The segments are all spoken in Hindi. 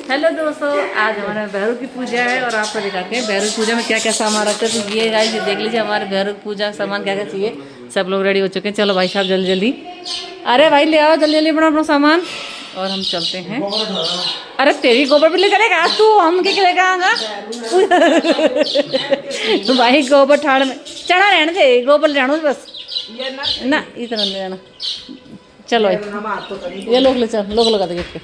हेलो दोस्तों, आज हमारे भैरव की पूजा है और आपको दिखाते हैं भैरव पूजा में क्या क्या सामान रखते हैं। तो ये गाइस देख लीजिए हमारे भैरव पूजा सामान क्या क्या चाहिए। सब लोग रेडी हो चुके हैं। चलो भाई साहब जल्दी जल्दी, अरे भाई ले आओ जल्दी जल्दी अपना अपना सामान और हम चलते हैं। अरे तेरी गोबर भी ले करेगा तू, हम क्या लेगा तो भाई गोबर ठाड़ में चढ़ा रहने दे, गोबर लेना बस ना इतना ले जाना। चलो ये लोग ले चल, लोग लगा दे के।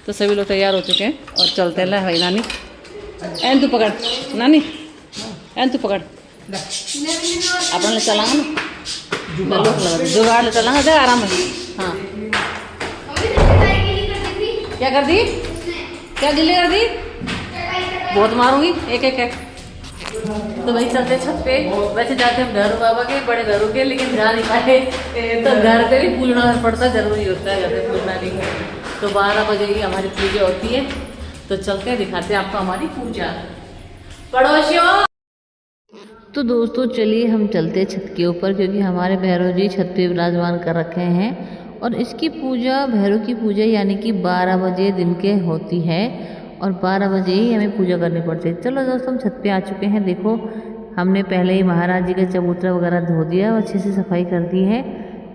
तो सभी लोग तैयार हो चुके हैं और चलते हैं। भाई नानी एन तू पकड़, नानी एन तू पकड़, अपन ले चलांगा ना, लोग लगा जुगाड़ ले चलांगा दे आराम से। हाँ क्या कर दी, क्या गिल्ली कर दी, बहुत मारूंगी एक एक एक। तो भाई चलते छत पे। वैसे जाते हम भैरव बाबा के, बड़े भैरव के, लेकिन जा नहीं पाए तो घर पे भी पूजना पड़ता, जरूरी होता है घर पे पूजना नहीं। तो 12 बजे ही हमारी पूजा होती है। तो चलते हैं, दिखाते हैं आपको हमारी पूजा पड़ोसियों। तो दोस्तों चलिए हम चलते हैं छत के ऊपर, क्योंकि हमारे भैरव जी छत पे विराजमान कर रखे हैं और इसकी पूजा, भैरव की पूजा यानी कि 12 बजे दिन के होती है और 12 बजे ही हमें पूजा करनी पड़ती है। चलो दोस्तों हम छत पे आ चुके हैं। देखो हमने पहले ही महाराज जी का चबूतरा वगैरह धो दिया और अच्छे से सफाई कर दी है,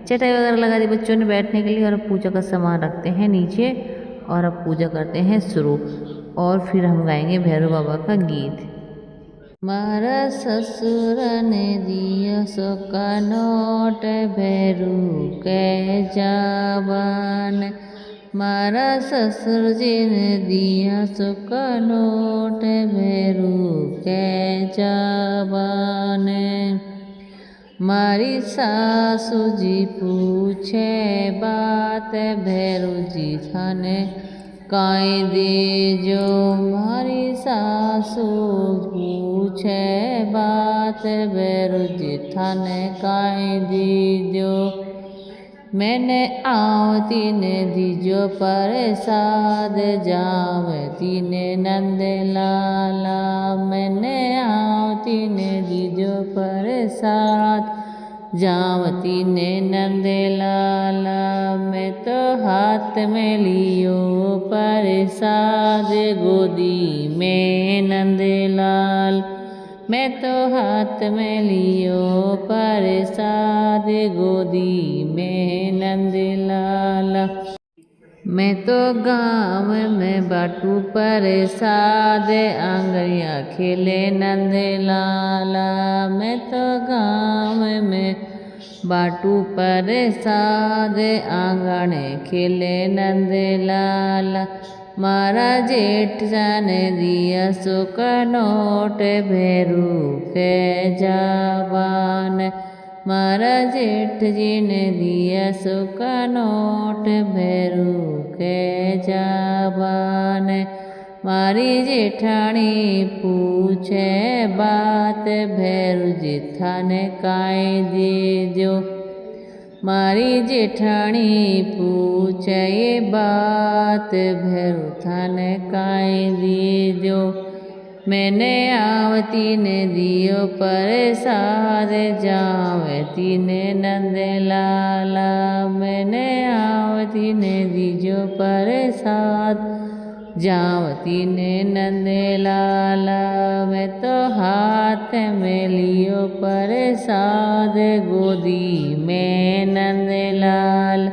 चटाई वगैरह लगा दी बच्चों ने बैठने के लिए। और अब पूजा का सामान रखते हैं नीचे और अब पूजा करते हैं शुरू। और फिर हम गाएंगे भैरव बाबा का गीत। मारा ससुर ने दिया सो का नोट, भैरू के जावान। मारा ससुर जी ने दिया सो का नोट, भैरू के जावान। मारी सासू जी पूछे बात, भैरू जी थाने काई दे जो। मारी सासू पूछे बात, भैरू जी थाने काई दे जो। मैंने आवती ने दीजो प्रसाद, जावती ने नंद लाला। मैंने आवती ने दीजो प्रसाद, जावती ने नंद लाला। मैं तो हाथ में लियो प्रसाद, गोदी में नंद लाल। मैं तो हाथ में लियो प्रसाद, गोदी में नंद लाला। मैं तो गाँव में बाटू प्रसाद, आंगड़िया खेले नंद लाला। मैं तो गाँव में बाटू प्रसाद, आंगण खेले नंद लाला। मारा जेठ जाने दिया सो का नोट, भैरू के जावान। मारा जेठ जी ने दिया सो का नोट, भैरू के जावान। मारी जेठानी पूछे बात, भैरू जी थाने काई दे जो। मारी जेठानी पूछे बात, भैरू थाने काई दे जो। मैंने आवती ने दियो प्रसाद, जावती ने नंद लाला। मैंने आवती ने दीजो प्रसाद, जावती ने नंद लाला। मैं तो हाथ में लियो प्रसाद, गोदी में नंद लाल।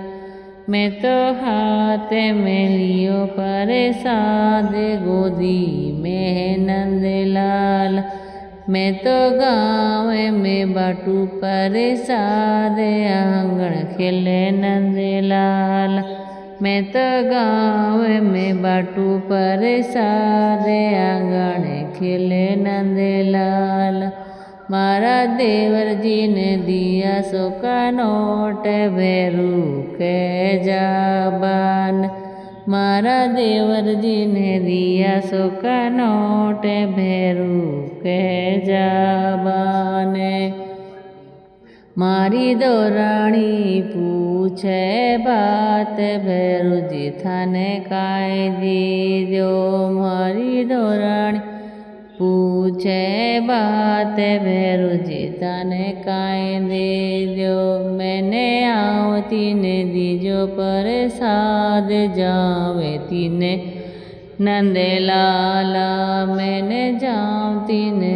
मैं तो हाथ में लियो प्रसाद, गोदी में नंद लाल। मैं तो गाँव में बाटू प्रसाद, आंगण खेले नंद लाल। मैं तो गाँव में बाटू प्रसाद, आंगण खेले नंद लाल। मारा देवर जी ने दिया सो का नोट, भैरू के जाबान। मारा देवर जी ने दिया सो का नोट, भैरू के जाबान। मारी दो रानी पूछे बात, भैरू जी थाने काई दे जो। मारी दो रानी पूछे पूछे बात भैरू जी तने काए दे जो मैंने आओ तीने दीजो प्रसाद जावे तीने नंद लाला मैंने जाऊँ तीने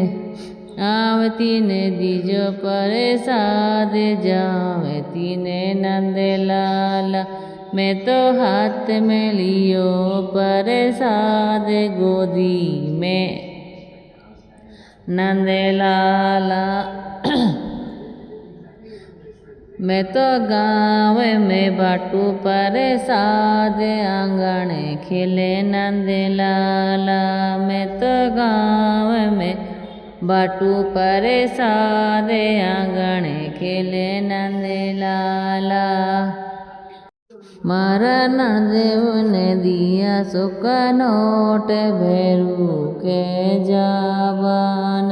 आव तीने दीजो प्रसाद जावे तीने नंद लाला मैं तो हाथ में लियो प्रसाद गोदी में नंद लाला मैं तो गाँव में बाटू प्रसाद आंगन खिले नंद लाला मैं तो गाँव में बाटू प्रसाद आंगन खिले नंद लाला मारा नंदेव ने दिया सुका नोट भैरू के जावान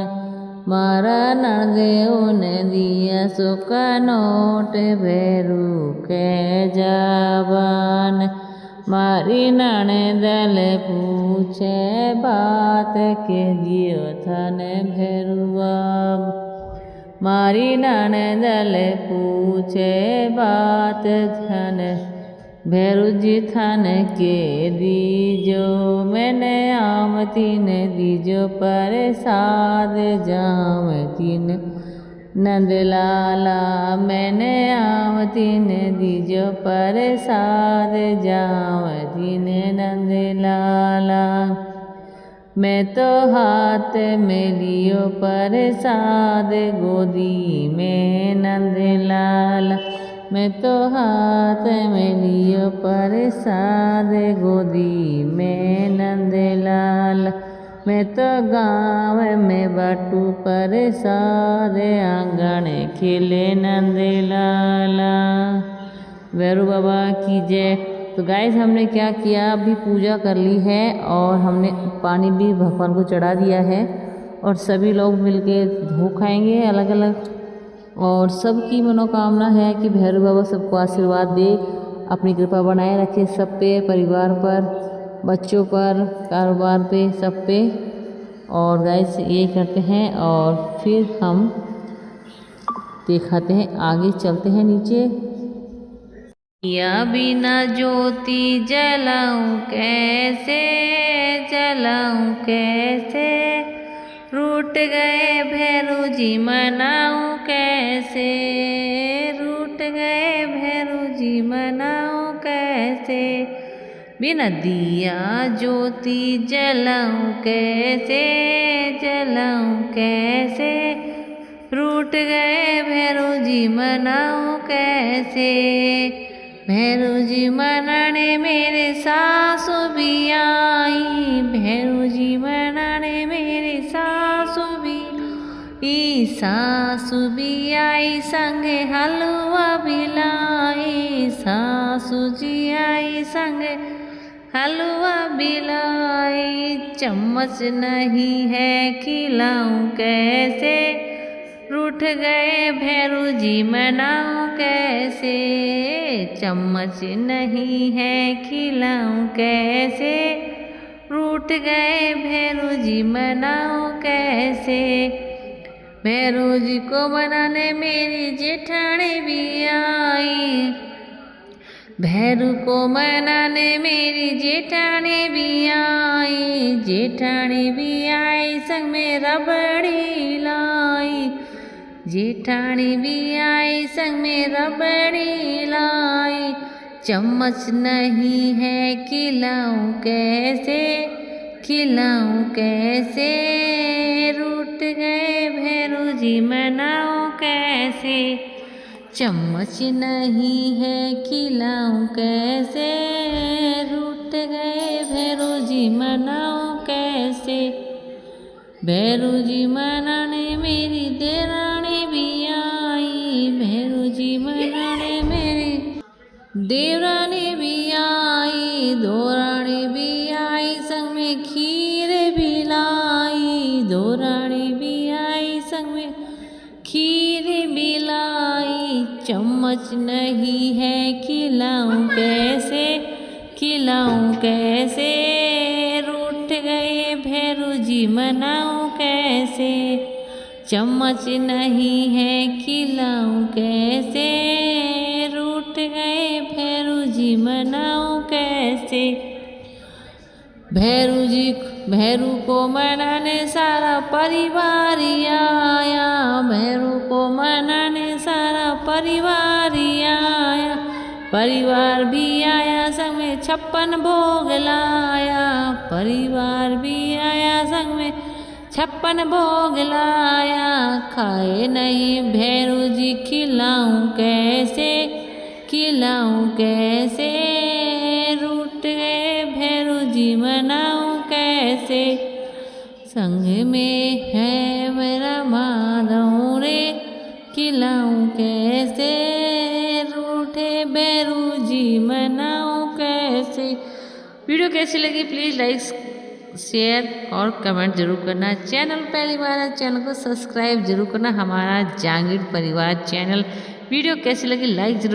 मारा नंदेव ने दिया सुका नोट भैरू के जावान मारी ननदल पूछे बात के जियो थन भैरुआ मारी ननदल पूछे बात थन भैरू जी थन के दीजो मैंने आम तीन दीजो प्रसाद जाम तीन नंद लाला मैंने आम तीन दीजो प्रसाद जाम तीन नंद लाला मैं तो हाथ में लियो प्रसाद गोदी में नंद लाला मैं तो हाथ में लियो प्रसाद गोदी में नंद लाला मैं तो गाँव में बाटू प्रसाद आंगन खिले नंद लाला भैरू बाबा की जय। तो गाइस हमने क्या किया, अभी पूजा कर ली है और हमने पानी भी भगवान को चढ़ा दिया है और सभी लोग मिलके धो खाएंगे अलग अलग। और सबकी मनोकामना है कि भैरू बाबा सबको आशीर्वाद दे, अपनी कृपा बनाए रखे सब पे, परिवार पर, बच्चों पर, कारोबार पे, सब पे। और गाइस ये करते हैं और फिर हम दिखाते हैं, आगे चलते हैं नीचे। या बिना ज्योति जलाऊं कैसे, जलाऊं कैसे, रूठ गए भैरू जी मनाऊं कैसे, रूठ गए भैरू जी मनाऊं कैसे, बिना दिया ज्योति जलाऊं कैसे, जलाऊं कैसे, रूठ गए भैरू जी मनाऊं कैसे। भैरू जी मनाने मेरे सासु भी आई, भैरू जी मनाने मेरी सासु भी, सासु भी आई संगे हलवा भी लाई, सासु जी आई संगे हलवा भी लाई। चम्मच नहीं है खिलाऊं कैसे, रूठ गए भैरू जी मनाऊं कैसे, चम्मच नहीं है खिलाऊं कैसे, रूठ गए भैरू जी मनाऊं कैसे। भैरू जी को मनाने मेरी जेठानी भी आई, भैरू को मनाने मेरी जेठानी भी आई, जेठानी भी आई संग में रबड़ी लाई, जेठानी भी आई संग में रबड़ी लाई। चम्मच नहीं है खिलाऊं कैसे, खिलाऊं कैसे, रूठ गए भैरू जी मनाऊं कैसे। चम्मच नहीं है खिलाऊं कैसे, रूठ गए भैरू जी मनाऊं कैसे। भैरू जी मनाने मेरी देरानी भी आई, भैरू जी मनाने मेरी देवरानी भी आई, दोरानी भी आई संग में खीर भी लाई, दोरानी भी आई संग में खीर भी लाई। चम्मच नहीं है खिलाऊं कैसे, खिलाऊं कैसे, रूठ गए भैरू जी जी मनाऊं कैसे, चम्मच नहीं है खिलाऊं कैसे, रूठ गए भैरू जी मनाऊं कैसे। भैरू को मनाने सारा परिवार आया, भैरू को मनाने सारा परिवार आया, परिवार भी आया संग में 56 भोग लाया, परिवार भी आया संग में 56 भोग लाया। खाए नहीं भैरू जी खिलाऊं कैसे, खिलाऊं कैसे, रूठ गए भैरू जी मनाऊं कैसे। संग में है मेरा माधव रे, खिलाऊं कैसे, रूठे भैरू जी मनाऊं कैसे। वीडियो कैसी लगी प्लीज़ लाइक शेयर और कमेंट जरूर करना। चैनल पहली बार है, चैनल को सब्सक्राइब जरूर करना, हमारा जांगीर परिवार चैनल। वीडियो कैसी लगी लाइक जरूर